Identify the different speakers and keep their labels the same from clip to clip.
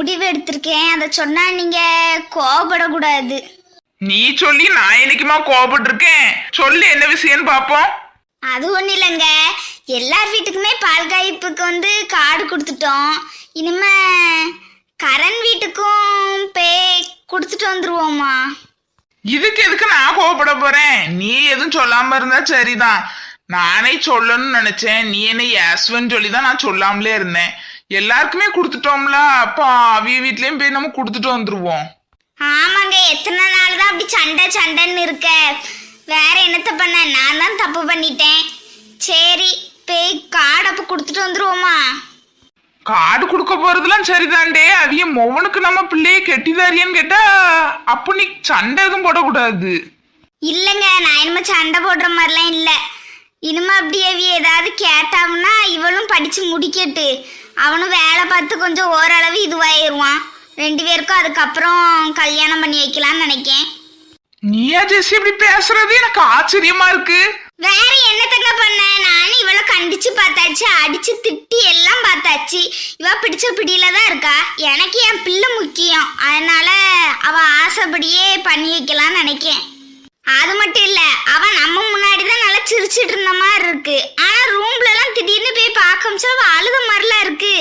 Speaker 1: முடிவு எடுத்திருக்கேன். அதை சொன்னா நீங்க கோபப்படக்கூடாது.
Speaker 2: நீ சொல்லி நான் என்னைக்குமா கோபப்பட்டிருக்கேன்? சொல்லு, என்ன விஷயம்னு பாப்போம்.
Speaker 1: அது ஒன்றும் இல்லைங்க, எல்லார் வீட்டுக்குமே பால் காய்ப்புக்கு கார்டு கொடுத்துட்டோம். இனிமே கரண் வீட்டுக்கும் கொடுத்துட்டு வந்துருவோமா?
Speaker 2: இதுக்கு எதுக்கு நான் கோவப்பட போறேன்? நீ எதுவும் சொல்லாம இருந்தா சரிதான். நானே சொல்லணும்னு நினைச்சேன், நீ என்ன யாஸ்வன்னு சொல்லிதான் நான் சொல்லாமலே இருந்தேன். எல்லாருக்குமே கொடுத்துட்டோம்ல, அப்ப அவிய வீட்லயும் போய் நம்ம கொடுத்துட்டு வந்துருவோம்.
Speaker 1: ஆமாங்க, எத்தனை நாள் தான் அப்படி சண்டைன்னு இருக்க? வேற என்னத்த பண்ண? நான் தான் தப்பு பண்ணிட்டேன். சரி, போய் கார்டு அப்ப கொடுத்துட்டு வந்துருவோமா?
Speaker 2: கார்டு கொடுக்க போறதுலாம் சரிதான்டே. அவிய மொவனுக்கு நம்ம பிள்ளைய கெட்டிதாரியான்னு கேட்டா அப்ப நீ சண்டை எதுவும் போடக்கூடாது.
Speaker 1: இல்லைங்க, நான் இனிமே சண்டை போடுற மாதிரிலாம் இல்லை. இனிமே அப்படி அவிய ஏதாவது கேட்டாங்கன்னா இவளும் படிச்சு முடிக்கட்டு, அவனும் வேலை பார்த்து கொஞ்சம் ஓரளவு இதுவாயிருவான். 2 பேருக்கும் அதுக்கப்புறம் கல்யாணம் பண்ணி வைக்கலாம்னு நினைக்கேன்.
Speaker 2: நீயா ஜெஸ்ஸி இப்படி பேசுறது எனக்கு ஆச்சரியமா இருக்கு.
Speaker 1: வேற என்னத்தங்க பண்ண? நானும் இவளை கண்டிச்சு பார்த்தாச்சு, அடிச்சு திட்டி எல்லாம் பார்த்தாச்சு. இவ பிடிச்ச பிடியில தான் இருக்கா. எனக்கு என் பிள்ளை முக்கியம், அதனால அவ ஆசைப்படியே பண்ணி வைக்கலாம்னு நினைக்கேன். அது மட்டும் இல்ல, அவ நம்ம முன்னாடி தான் நல்லா சிரிச்சிட்டு இருந்த மாதிரி இருக்கு. ஆனா ரூம்ல எல்லாம் திடீர்னு போய் பார்க்க அவ அழுத மாதிரிலாம் இருக்கு.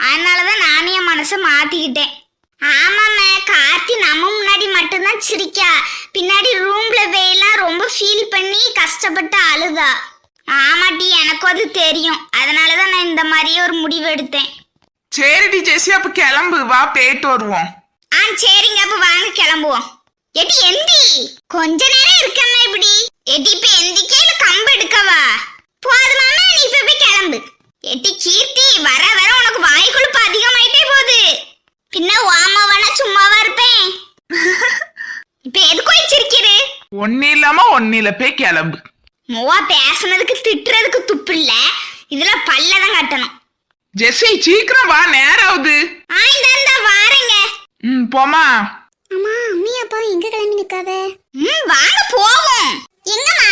Speaker 1: அதனாலதான் நானே என் மனசை மாத்திக்கிட்டேன். ஆமாம்மா, கார்த்தி நம்ம முன்னாடி மட்டும்தான் சிரிக்கா, பின்னாடி ரூம்ல போயெல்லாம் ரொம்ப ஃபீல் பண்ணி கஷ்டப்பட்டு அழுதா. ஆமாட்டி, எனக்கும் அது தெரியும். அதனாலதான் நான் இந்த மாதிரியே ஒரு முடிவு எடுத்தேன்.
Speaker 2: சரிடி ஜெஸ்ஸி, அப்ப கிளம்பு, வா போயிட்டு வருவோம்.
Speaker 1: சரிங்க, அப்ப வாங்க கிளம்புவோம். எட்டி எந்தி, கொஞ்ச நேரம் இருக்கம்மா இப்படி. எட்டி இப்ப எந்திக்கே இல்ல கம்பு எடுக்கவா? போதுமாமா, நீ இப்ப போய் கிளம்பு. எட்டி கீர்த்தி, வர வர உனக்கு வாய் கொழுப்பு அதிகமாயிட்டே போகுது. பின்ன வாமாவானா சும்மாவா இருப்பேன்? இப்ப எதுக்கு வச்சிருக்கிறது?
Speaker 2: ஒன்னு இல்லாம ஒன்னில போய் கிளம்பு.
Speaker 1: மூவா பேசுனதுக்கு திட்டுறதுக்கு துப்பு இல்ல, இதுல பல்லதான் கட்டணும்.
Speaker 2: ஜெஸ்ஸி சீக்கிரம் வா, நேரம் ஆகுது.
Speaker 1: இந்த வாரேங்க.
Speaker 2: போமா.
Speaker 1: அம்மா, அம்மி அப்பா எங்க கிளம்பி நிக்காத? வாங்க போவோம். எங்கம்மா?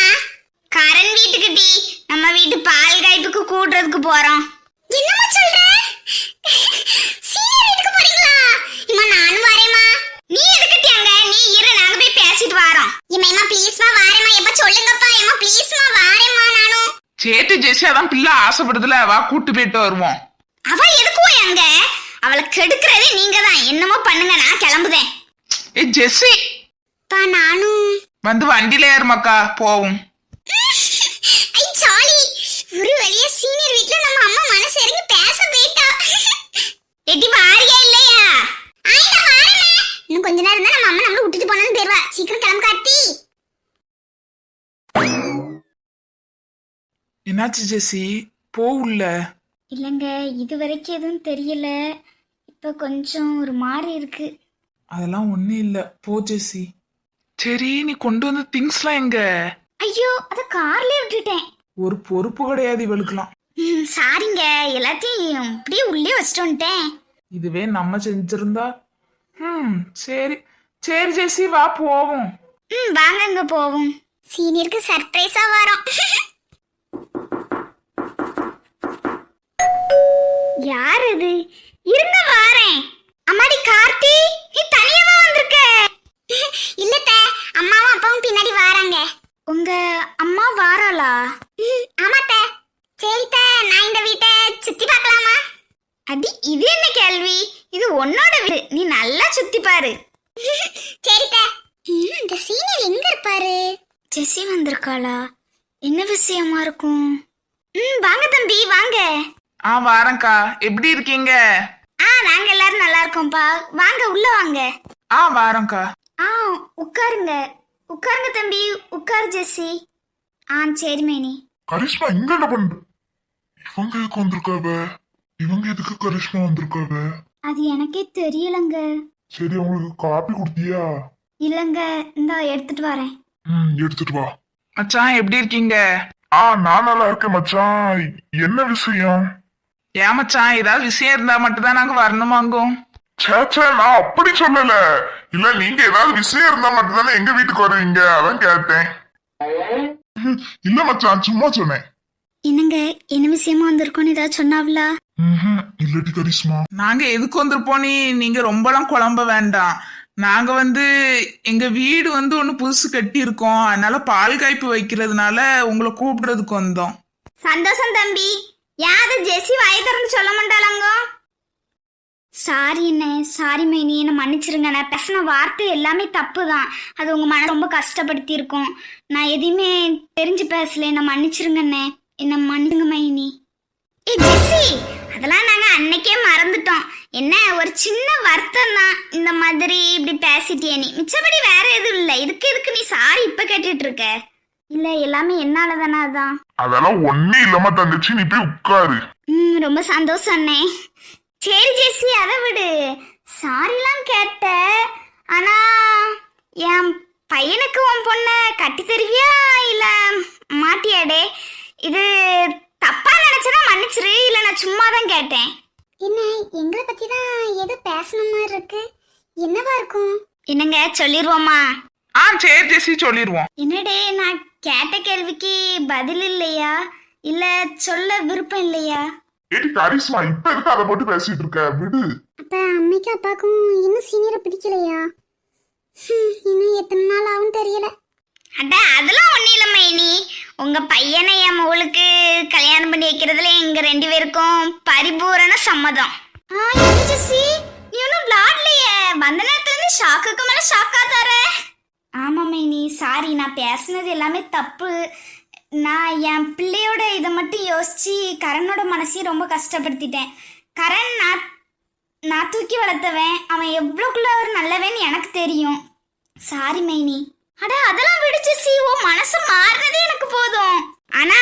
Speaker 1: கரண் வீட்டுக்கு டி. நம்ம வீட்டு பால் காய்ப்புக்கு கூடுறதுக்கு போறோம். என்னம்மா சொல்ற? சீனியர் வீட்டுக்கு போறீங்களா? இம்மா நானும் வரேம்மா. நீ எதுக்கு அங்க? நீ இரு, நாங்க போய் பேசிட்டு வரோம். இம்மா ப்ளீஸ்மா வாரேம்மா. எப்ப சொல்லுங்கப்பா. இம்மா ப்ளீஸ்மா வாரேம்மா நானும்.
Speaker 2: சேட்டு ஜெஸ்ஸி, அதான் பிள்ளை ஆசைப்படுதுல, வா கூட்டு போயிட்டு வருவோம்.
Speaker 1: அவ எதுக்கு அங்க? அவளை கெடுக்கிறதே நீங்க தான். என்னமோ பண்ணுங்க, நான் கிளம்புதேன்.
Speaker 2: ஏ ஜெஸ்ஸி,
Speaker 1: நானும்
Speaker 2: வந்து வண்டியில ஏறுமாக்கா, போவோம்.
Speaker 1: ஐ சாலி, ஒரு வழியா சீனியர் வீட்ல நம்ம அம்மா மனசு இறங்கி பேச போயிட்டா. எட்டி வாரியா இல்லையா? நான் வாரேனே. இன்னும் கொஞ்ச நேரம் தான் நம்ம அம்மா நம்மள விட்டுட்டு போனாலும் போயிடுவா. சீக்கிரம் கிளம்பு கார்த்தி.
Speaker 2: என்னாச்சு ஜெஸ்ஸி, போவுல்ல?
Speaker 1: இல்லங்க, இது வரைக்கும் எதுவும் தெரியல. இப்ப கொஞ்சம் ஒரு மாதிரி இருக்கு.
Speaker 2: அதெல்லாம் ஒண்ணும் இல்ல, போ ஜெஸ்ஸி. சரி, நீ கொண்டு வந்த திங்ஸ்லாம் எங்க?
Speaker 1: ஐயோ, அத கார்லயே விட்டுட்டேன்.
Speaker 2: ஒரு பொறுப்பு கிடையாது இவளுக்குலாம்.
Speaker 1: சாரிங்க, எல்லாத்தையும் அப்படியே உள்ளே வச்சுட்டு வந்துட்டேன்.
Speaker 2: இதுவே நம்ம செஞ்சிருந்தா. சரி சரி ஜெஸ்ஸி, வா போவோம்.
Speaker 1: வாங்க, அங்க போவோம். சீனியருக்கு சர்ப்ரைஸா வரோம். யார் இது? இருங்க வாரேன். அம்மாடி கார்த்தி, நீ தனியாவா வந்திருக்க? இல்லத்த, அம்மாவும் அப்பாவும் பின்னாடி வராங்க. உங்க அம்மா வாராளா? ஆமாத்த. சரித்த, நான் இந்த வீட்டை சுத்தி பார்க்கலாமா? அடி, இது என்ன கேள்வி? இது உன்னோட வீடு, நீ நல்லா சுத்தி பாரு. சரித்த. இந்த சீனியர் எங்க இருப்பாரு? ஜெஸ்ஸி வந்திருக்காளா? என்ன விஷயமா இருக்கும்? வாங்க தம்பி, வாங்க.
Speaker 2: வாரேன்க்கா, எப்படி இருக்கீங்க?
Speaker 1: நாங்க எல்லாரும் நல்லா இருக்கோம்ப்பா. வாங்க, உள்ள வாங்க.
Speaker 2: வாரேன்க்கா.
Speaker 1: உட்காருங்க உட்காருங்க தம்பி, உட்காரு ஜெஸ்ஸி. சரி மேனி.
Speaker 3: கரிஷ்மா இங்க என்ன பண்ற? இவங்க எதுக்கு வந்திருக்காவ? இவங்க எதுக்கு கரிஷ்மா வந்திருக்காவ?
Speaker 1: அது எனக்கே தெரியலங்க.
Speaker 3: சரி, அவங்களுக்கு காப்பி கொடுத்தியா?
Speaker 1: இல்லங்க, இந்த எடுத்துட்டு வரேன்.
Speaker 3: எடுத்துட்டு வா.
Speaker 2: மச்சான், எப்படி இருக்கீங்க?
Speaker 3: நான் நல்லா இருக்கேன் மச்சான். என்ன விஷயம்?
Speaker 2: ஏன் மச்சான், ஏதாவது விஷயம் இருந்தா மட்டும்தான் நாங்க வரணுமாங்கும்.
Speaker 3: சேச்சே, நான் அப்படி சொல்லல. இல்ல, நீங்க ஏதாவது விஷயம் இருந்தா மட்டும்தானே எங்க வீட்டுக்கு வருவீங்க, அதான் கேட்டேன். இல்ல மச்சான், சும்மா சொன்னேன்.
Speaker 1: என்னங்க என்ன விஷயமா வந்திருக்கோன்னு ஏதாவது சொன்னாவளா?
Speaker 3: இல்லடி கரிஷ்மா.
Speaker 2: நாங்க எதுக்கு வந்திருப்போம் நீங்க ரொம்பலாம் குழம்ப வேண்டாம். நாங்க எங்க வீடு ஒண்ணு புதுசு கட்டி இருக்கோம். அதனால பால் காய்ப்பு வைக்கிறதுனால உங்களை கூப்பிடுறதுக்கு வந்தோம்.
Speaker 1: சந்தோஷம் தம்பி. யாரு ஜெசி வாயை திறந்து சொல்ல மாட்டாளாங்க? சாரி அண்ணே, சாரி மைனி, என்னை மன்னிச்சிருங்க. நான் பேசின வார்த்தை எல்லாமே தப்பு தான். அது உங்க மனசை ரொம்ப கஷ்டப்படுத்தி இருக்கும். நான் எதையுமே தெரிஞ்சு பேசல, என்னை மன்னிச்சிருங்கண்ணே. என்னை மன்னிச்சுங்க மைனி. ஏ ஜெசி, அதெல்லாம் நாங்க அன்னைக்கே மறந்துட்டோம். என்ன ஒரு சின்ன வருத்தம் தான், இந்த மாதிரி இப்படி பேசிட்டியே நீ. மிச்சபடி வேற எதுவும் இல்லை. இதுக்கு நீ சாரி இப்ப கேட்டுட்டு இருக்க? இல்ல, எல்லாமே என்னால தானே. அதான்
Speaker 3: அதெல்லாம் ஒண்ணே இல்லாம தங்கச்சி, நீ போய் உட்காரு.
Speaker 1: ரொம்ப சந்தோஷம் அண்ணே. சரி ஜெசி, அதை விடு. சாரிலாம் கேட்ட, ஆனா என் பையனுக்கு உன் பொண்ணை கட்டி தருவியா இல்ல மாட்டியாடே? இது தப்பா நினைச்சனா மன்னிச்சிரு, இல்ல நான் சும்மா தான் கேட்டேன். என்ன எங்களை பத்தி தான் ஏதோ பேசணும் மாதிரி இருக்கு. என்னவா இருக்கும்? என்னங்க சொல்லிடுவோமா?
Speaker 2: சரி ஜெசி, சொல்லிடுவோம்.
Speaker 1: என்னடே, நான் கேட்ட கேள்விக்கு பதில் இல்லையா இல்ல சொல்ல விருப்பம் இல்லையா?
Speaker 3: ஏடி கரிஷ்மா, இப்ப எதுக்கு அதை மட்டும் பேசிட்டு இருக்க? விடு.
Speaker 1: அப்ப அம்மைக்கு அப்பாக்கும் இன்னும் சீனியரை பிடிக்கலையா? இன்னும் எத்தனை நாள் ஆகும் தெரியல. அட அதெல்லாம் ஒண்ணும் இல்ல மைனி. உங்க பையனை என் மகளுக்கு கல்யாணம் பண்ணி வைக்கிறதுல எங்க 2 பேருக்கும் பரிபூரண சம்மதம். நீ ஒன்னும் விளாட்லையே. வந்த நேரத்துல இருந்து ஷாக்குக்கு மேல ஷாக்கா தர. ஆமா மைனி, சாரி. நான் பேசுனது எல்லாமே தப்பு. நான் என் பிள்ளையோட இதை மட்டும் யோசிச்சு கரனோட மனசையும் ரொம்ப கஷ்டப்படுத்திட்டேன். கரண் நான் தூக்கி வளர்த்தவன். அவன் எவ்வளோக்குள்ள ஒரு நல்லவன்னு எனக்கு தெரியும். சாரி மைனி. அட அதெல்லாம் விடுச்சு சி, ஓ மனசு மாறினதே எனக்கு போதும். ஆனா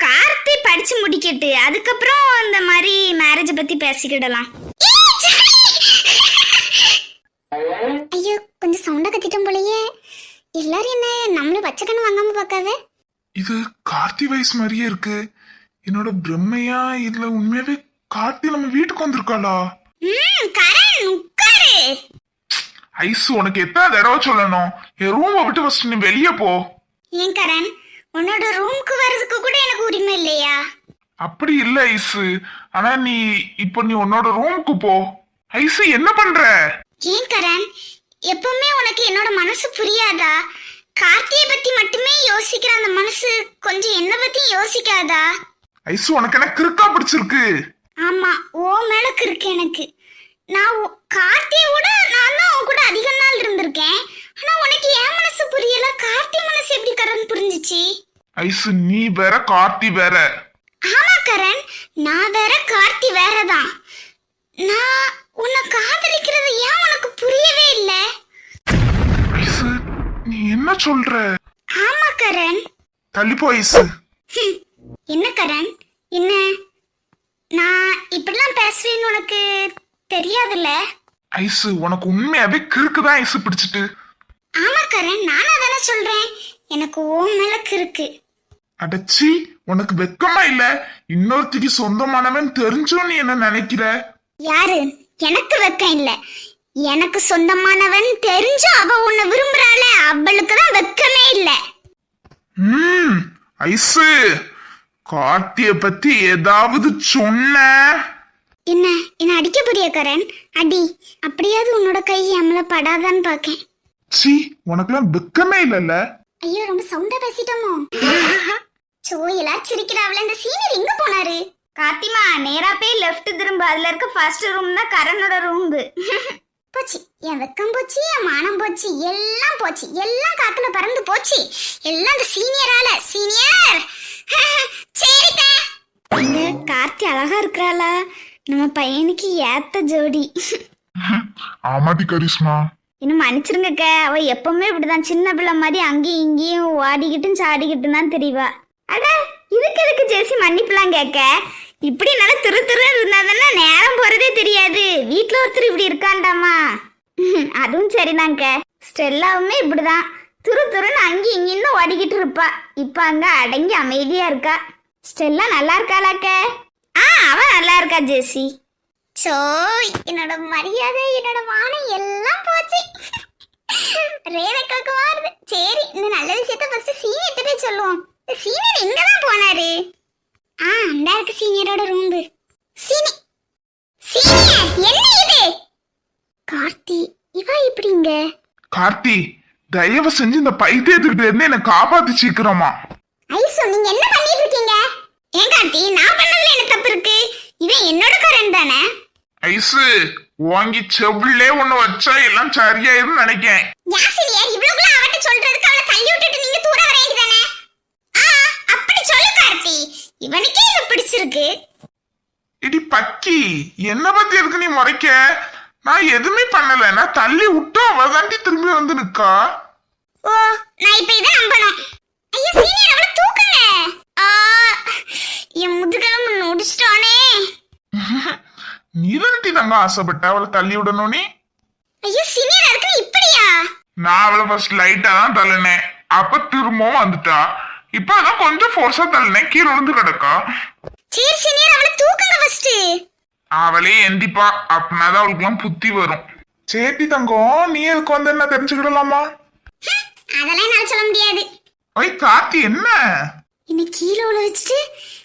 Speaker 1: கார்த்தி படிச்சு முடிக்கட்டு, அதுக்கப்புறம் இந்த மாதிரி மேரேஜ் பத்தி பேசிக்கிடலாம். ஐயோ, கொஞ்சம் சவுண்டா கத்திட்டோம் போலயே. எல்லாரும் என்ன நம்மள பச்சைக்கண்ணு வாங்காம பார்க்காத?
Speaker 3: இது கார்த்தி வயசு மாதிரியே இருக்கு. என்னோட பிரம்மையா இல்ல உண்மையாவே கார்த்தி நம்ம வீட்டுக்கு வந்திருக்காளா?
Speaker 1: கரண் உட்காரு.
Speaker 3: ஐசு, உனக்கு எத்தனை தடவை சொல்லணும்? என் ரூமை விட்டு ஃபர்ஸ்ட் நீ வெளியே போ.
Speaker 1: ஏன் கரண், உன்னோட ரூமுக்கு வர்றதுக்கு கூட எனக்கு உரிமை இல்லையா?
Speaker 3: அப்படி இல்ல ஐசு, ஆனா நீ உன்னோட ரூமுக்கு போ. ஐசு, என்ன பண்ற?
Speaker 1: ஏன் கரண், எப்பவுமே உனக்கு என்னோட மனசு புரியாதா? கார்த்தியை பத்தி மட்டுமே யோசிக்கிற அந்த மனசு கொஞ்சம் என்ன பத்தி யோசிக்காதா?
Speaker 3: ஐசு, உனக்கு என்ன கிறுக்கா பிடிச்சிருக்கு?
Speaker 1: ஆமா, ஓ மேல இருக்கு எனக்கு. நான் கார்த்தியோட நான் தான் உன் கூட அதிக நாள் இருந்திருக்கேன். ஆனா உனக்கு என் மனசு புரியல. கார்த்தி மனசு எப்படி கரண் புரிஞ்சிச்சு?
Speaker 3: ஐசு, நீ வேற கார்த்தி வேற.
Speaker 1: ஆமா கரண், நான் வேற கார்த்தி வேறதான். நான் உன்னை காதலிக்கிறது ஏன் உனக்கு புரியவே இல்லை?
Speaker 3: ஐசு, நீ என்ன சொல்ற?
Speaker 1: ஆமா கரண்.
Speaker 3: தள்ளி போ ஐசு.
Speaker 1: என்ன கரண், என்ன நான் இப்படிலாம் பேசுவேன்னு உனக்கு தெரியாதுல்ல?
Speaker 3: ஐசு, உனக்கு உண்மையாவே கிறுக்குதான் ஐசு பிடிச்சிட்டு.
Speaker 1: ஆமா கரண், நானும் அதானே சொல்றேன். எனக்கு ஓ மேல இருக்கு.
Speaker 3: அடச்சி, உனக்கு வெக்கமா இல்ல? இன்னொருத்திக்கு சொந்தமானவன் தெரிஞ்சும் நீ என்ன நினைக்கிற?
Speaker 1: யாரு? எனக்கு வெக்கம் இல்ல. எனக்கு சொந்தமானவன் தெரிஞ்சும் அவ உன்னை விரும்புறாள, அவளுக்கு தான் வெக்கமே இல்ல.
Speaker 3: ஐசு, கார்த்திய பத்தி ஏதாவது சொன்ன?
Speaker 1: என்ன அடிக்க போறியா கரண்? அடி. அப்படியாவது உன்னோட கை அமல படாதான்னு பாக்கேன்.
Speaker 3: சி, உனக்குலாம் வெக்கமே இல்லல்ல?
Speaker 1: ஐயோ, ரொம்ப சவுண்டா பேசிட்டோமோ? சோ, எல்லாரும் சிரிக்கிறாப்ல. இந்த சீனியர் எங்க போனாரு? கார்த்திமா, நேரா போய் லெஃப்ட் திரும்ப. அதுல இருக்க ஃபர்ஸ்ட் ரூம் தான் கரணோட ரூம். போச்சு, என் வெக்கம் போச்சு, என் மானம் போச்சு, எல்லாம் போச்சு. எல்லாம் காத்துல பறந்து போச்சு. எல்லாம் இந்த சீனியரால. சீனியர் சரிதா. கார்த்தி அழகா இருக்கிறாளா? நம்ம பையனுக்கு ஏத்த ஜோடி.
Speaker 3: ஆமாடி கரிஷ்மா.
Speaker 1: இன்னும் மன்னிச்சிருங்கக்க, அவ எப்பவுமே இப்படிதான் சின்ன பிள்ளை மாதிரி அங்கேயும் இங்கேயும் ஓடிக்கிட்டும் சாடிக்கிட்டும் தான் தெரியவா. அட இதுக்கு எதுக்கு ஜெசி மன்னிப்புலாம் கேட்க? இப்படி நல்லா திரு இருந்தாதானே நேரம் போறதே தெரியாது. வீட்டுல ஒருத்தர் இப்படி இருக்காண்டாமா? அதுவும் சரிதாங்க. ஸ்டெல்லாவுமே இப்படிதான் துருன்னு அங்கேயும் இங்கேயும் ஓடிக்கிட்டு இருப்பா. இப்ப அங்க அடங்கி அமைதியா இருக்கா. ஸ்டெல்லா நல்லா இருக்காளாக்க? அவ நல்லா இருக்கா ஜெசி. சோ, என்னோட மரியாதை, என்னோட மானம் எல்லாம் போச்சு. ரேவக்காக்கு வருது. சரி, இந்த நல்ல விஷயத்த ஃபர்ஸ்ட் சீனியர்ட்ட போய் சொல்லுவோம். சீனியர் எங்கதான் போனாரு? சீனியரோட ரூம்பு. சீனியர் என்ன இது? கார்த்தி இவ இப்படிங்க?
Speaker 3: கார்த்தி தயவு செஞ்சு இந்த பைத்தியத்துக்கிட்ட இருந்து என்ன காப்பாத்தி சீக்கிரமா.
Speaker 1: ஐசு நீங்க என்ன பண்ணிட்டு இருக்கீங்க? ஏன் கார்த்தி நான் பண்ணதுல என்ன தப்பு இருக்கு? இவன் என்னோட கரண்ட் தானே.
Speaker 3: ஐசு வாங்கி செவ்விலே ஒண்ணு வச்சா எல்லாம் சரியாயிரும் நினைக்கேன்.
Speaker 1: யாசினியர் இவ்வளவுக்குள்ள அவட்ட சொல்றதுக்கு அவளை தள்ளி விட்டுட்டு நீங்க தூர வர வேண்டியதானே? அப்படி சொல்லு கார்த்தி. இவனுக்கே இது பிடிச்சிருக்கு.
Speaker 3: இடி பக்கி என்ன பத்தி இருக்கு நீ முறைக்க? நான் எதுவுமே பண்ணல. நான் தள்ளி விட்டா அவ தாண்டி திரும்பி வந்து நிக்கா.
Speaker 1: ஓ நான் இப்ப இதை நம்பணும். ஐயோ சீனியர் அவளை தூக்குங்க. என் முதுகெலும்பு நொடிச்சிட்டானே.
Speaker 3: நீதானட்டி தங்க ஆசைப்பட்ட அவளை தள்ளி விடணும். நீ
Speaker 1: ஐயோ சீனியர் அதுக்கு இப்படியா?
Speaker 3: நான் அவளை ஃபர்ஸ்ட் லைட்டா தான் தள்ளினேன். அப்ப திரும்பவும் வந்துட்டா. இப்ப அதான் கொஞ்சம் ஃபோர்ஸா தள்ளினேன். கீழே விழுந்து கிடக்கா.
Speaker 1: சரி சீனியர் அவளை தூக்குங்க ஃபர்ஸ்ட்.
Speaker 3: அவளே எந்திப்பா. அப்படின்னாதான் அவளுக்குலாம் புத்தி வரும். சேட்டி தங்கம் நீ எதுக்கு வந்து என்ன தெரிஞ்சுக்கிடலாமா?
Speaker 1: அதெல்லாம் என்னால சொல்ல முடியாது.
Speaker 3: ஓய் கார்த்தி என்ன
Speaker 1: இன்னை கீழே உள்ள வச்சுட்டு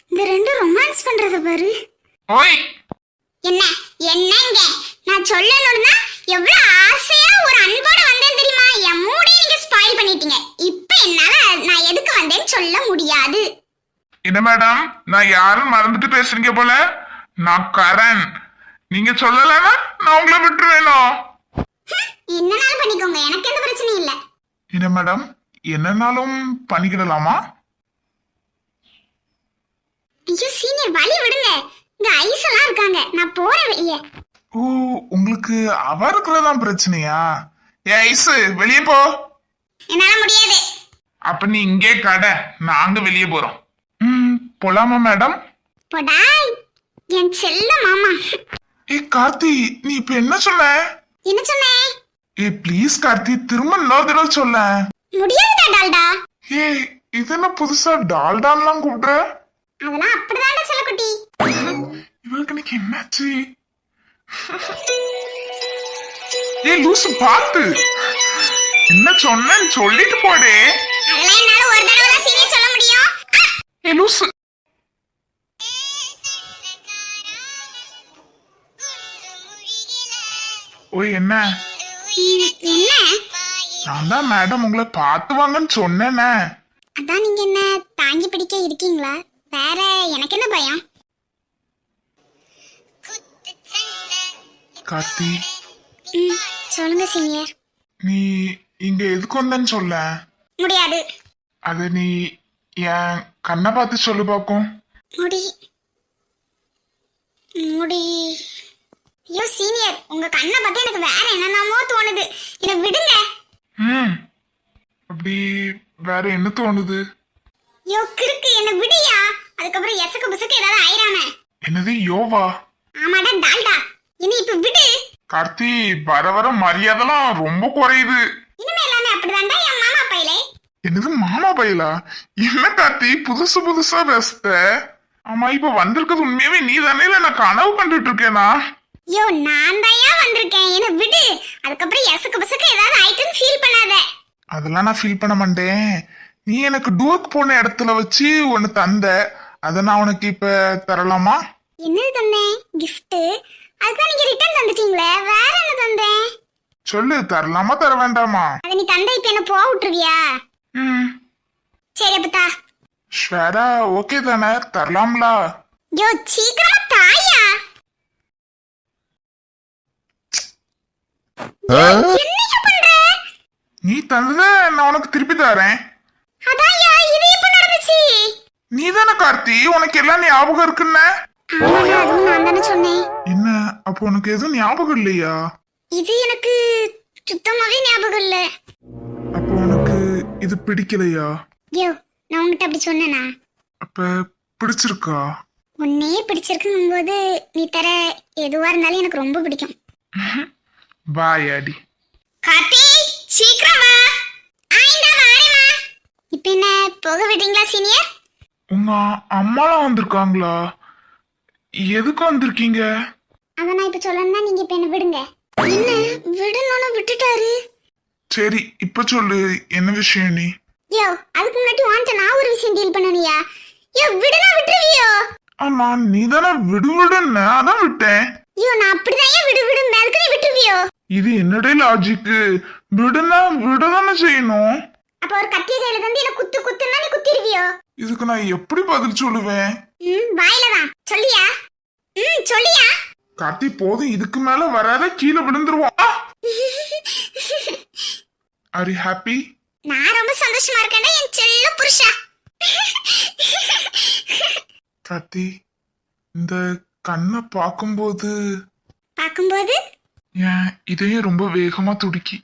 Speaker 1: இந்த ரெண்டு ரொமான்ஸ் பண்றத பாரு.
Speaker 3: ஓய்
Speaker 1: என்ன என்னங்க நான் சொல்லணும்னா எவ்வளவு ஆசையா ஒரு அன்போட வந்தேன் தெரியுமா? என் மூடையை நீங்க ஸ்பாயில் பண்ணிட்டீங்க. இப்ப என்னால நான் எதுக்கு வந்தேன்னு சொல்ல முடியாது.
Speaker 3: என்ன மேடம் நான் யாரும் மறந்துட்டு பேசுறீங்க போல. நான் கரண். நீங்க சொல்லலன்னா நான் உங்களை விட்டுருவேணும்.
Speaker 1: என்னனாலும் பண்ணிக்கோங்க, எனக்கு எந்த பிரச்சனையும் இல்ல.
Speaker 3: என்ன மேடம் என்னன்னாலும் பண்ணிக்கிடலாமா?
Speaker 1: ஐயோ சீனியர் வழி விடுங்க. இங்க ஐஸ் எல்லாம் இருக்காங்க. நான் போறேன் வெளியே.
Speaker 3: ஓ உங்களுக்கு அவருக்குள்ளதான் பிரச்சனையா? ஏ ஐசு வெளியே போ.
Speaker 1: என்னால முடியாது.
Speaker 3: அப்ப நீ இங்கே கடை, நாங்க வெளியே போறோம். போலாமா மேடம்?
Speaker 1: போடா என் செல்ல மாமா.
Speaker 3: ஏ கார்த்தி நீ இப்ப என்ன சொன்ன?
Speaker 1: என்ன சொன்னேன்?
Speaker 3: ஏ ப்ளீஸ் கார்த்தி திரும்ப இன்னொரு தடவை சொல்ல.
Speaker 1: முடியாதுடா டால்டா.
Speaker 3: ஏ இது என்ன புதுசா டால்டான்லாம் கூப்பிடுற?
Speaker 1: அதெல்லாம் அப்படிதான்டா செல்லக்குட்டி.
Speaker 3: இவளுக்கு இன்னைக்கு என்னாச்சு? ஏ லூசு பாத்து என்ன சொன்னேன்னு சொல்லிட்டு போடே.
Speaker 1: அதெல்லாம் என்னால ஒரு தடவை தான் சீனியர் சொல்ல முடியும்.
Speaker 3: ஏ லூசு. ஓய் என்ன?
Speaker 1: என்ன?
Speaker 3: நான் தான் மேடம் உங்களை பார்த்து வாங்கன்னு சொன்னேனே.
Speaker 1: அதான் நீங்க என்ன தாங்கி பிடிக்க இருக்கீங்களா? வேற எனக்கு என்ன பயம்?
Speaker 3: கார்த்தி
Speaker 1: சொல்லுங்க சீனியர்.
Speaker 3: நீ இங்க எதுக்கு வந்தன்னு சொல்ல.
Speaker 1: முடியாது.
Speaker 3: அத நீ என் கண்ணை பார்த்து சொல்லு பாக்கும்.
Speaker 1: முடி முடி. ஐயோ சீனியர் உங்க கண்ணை பார்த்து எனக்கு வேற என்னென்னமோ தோணுது. என்ன விடுங்க.
Speaker 3: அப்படி வேற என்ன தோணுது?
Speaker 1: யோ கிறுக்கு என்ன விடியா. அதுக்கப்புறம் எசக்கு புசக்கு ஏதாவது ஆயிராம.
Speaker 3: என்னது யோவா?
Speaker 1: ஆமாடா டால்டா. என்ன இப்ப விடு.
Speaker 3: கார்த்தி வர வர மரியாதைலாம் ரொம்ப குறையுது.
Speaker 1: இனிமே எல்லாமே அப்படிதான்டா என் மாமா பையலே.
Speaker 3: என்னது மாமா பையலா? என்ன கார்த்தி புதுசு புதுசா பேசுத? ஆமா இப்ப வந்திருக்கிறது உண்மையாவே நீ தானே? இல்ல நான் கனவு கண்டுட்டு இருக்கேனா?
Speaker 1: யோ நான் தாயா வந்திருக்கேன். என்ன விடு. அதுக்கப்புறம் எசக்கு புசக்கு ஏதாவது ஆயிட்டுன்னு ஃபீல் பண்ணாத.
Speaker 3: அதெல்லாம் நான் ஃபீல் பண்ண மாட்டேன். நீ எனக்கு டூருக்கு போன இடத்துல வச்சு ஒன்னு தந்த. அத நான் உனக்கு இப்ப தரலாமா?
Speaker 1: என்னது தந்தேன்? கிஃப்ட். அதுதான் நீங்க ரிட்டர்ன் தந்துட்டீங்களே. வேற என்ன தந்தேன்?
Speaker 3: சொல்லு தரலாமா தர வேண்டாமா?
Speaker 1: அத நீ தந்த இப்ப என்ன போக விட்டுருவியா? சரி அப்பத்தா.
Speaker 3: ஸ்வேரா ஓகே தானே? தரலாம்ல?
Speaker 1: யோ சீக்கிரமா தாயா. என்னையா பண்ற?
Speaker 3: நீ தந்தத நான் உனக்கு திருப்பி தரேன்.
Speaker 1: அதான்யா இது எப்ப நடந்துச்சு?
Speaker 3: நீ தானே கார்த்தி உனக்கு எல்லாம் ஞாபகம் இருக்குன்னு?
Speaker 1: ஆமாடா அதுவும் நான் தானே சொன்னேன்.
Speaker 3: என்ன அப்போ உனக்கு எதுவும் ஞாபகம் இல்லையா?
Speaker 1: இது எனக்கு சுத்தமாவே ஞாபகம் இல்ல.
Speaker 3: அப்போ உனக்கு இது பிடிக்கலையா?
Speaker 1: யோ நான் உன்கிட்ட அப்படி சொன்னேனா?
Speaker 3: அப்ப பிடிச்சிருக்கா?
Speaker 1: உன்னே பிடிச்சிருக்குங்கும் போது நீ தர எதுவா இருந்தாலும் எனக்கு ரொம்ப பிடிக்கும்.
Speaker 3: வாயாடி.
Speaker 1: கார்த்தி சீக்கிரம் வா. இந்த வாரேமா. இப்போ என்ன போக விடுறீங்களா சீனியர்?
Speaker 3: உங்க அம்மாலாம் வந்திருக்காங்களா? எதுக்கு வந்திருக்கீங்க?
Speaker 1: அத நான் இப்ப சொல்லணும்னா நீங்க இப்ப என்ன விடுங்க. என்ன விடணும்னு விட்டுட்டாரு.
Speaker 3: சரி இப்ப சொல்லு என்ன விஷயம் நீ?
Speaker 1: யோ அதுக்கு முன்னாடி வாண்ட நான் ஒரு விஷயம் டீல் பண்ணனியா? யோ விடுனா விட்டுருவியோ?
Speaker 3: ஆமா நீ தானே விடுவிடுன்னு அதான் விட்டேன்.
Speaker 1: ஐயோ நான் அப்படிதான் ஏன் விடு விடு மேலுக்கு நீ விட்டுருவியோ?
Speaker 3: இது என்னடே லாஜிக்கு? விடுனா விடதானே செய்யணும்.
Speaker 1: அப்ப ஒரு கத்திய கையில தந்து என்ன குத்து குத்துன்னா நீ குத்திருவியோ?
Speaker 3: இதுக்கு நான் எப்படி பதில் சொல்லுவேன்?
Speaker 1: வாயில தான் சொல்லியா? சொல்லியா?
Speaker 3: கார்த்தி போதும், இதுக்கு மேல வராத, கீழே விழுந்துருவோம். Are you happy?
Speaker 1: நான் ரொம்ப சந்தோஷமா இருக்கேன்டா என் செல்ல புருஷா.
Speaker 3: கார்த்தி இந்த கண்ணை பார்க்கும்போது
Speaker 1: பாக்கும்போது
Speaker 3: ஏன் இதயம் ரொம்ப வேகமா துடிக்கி.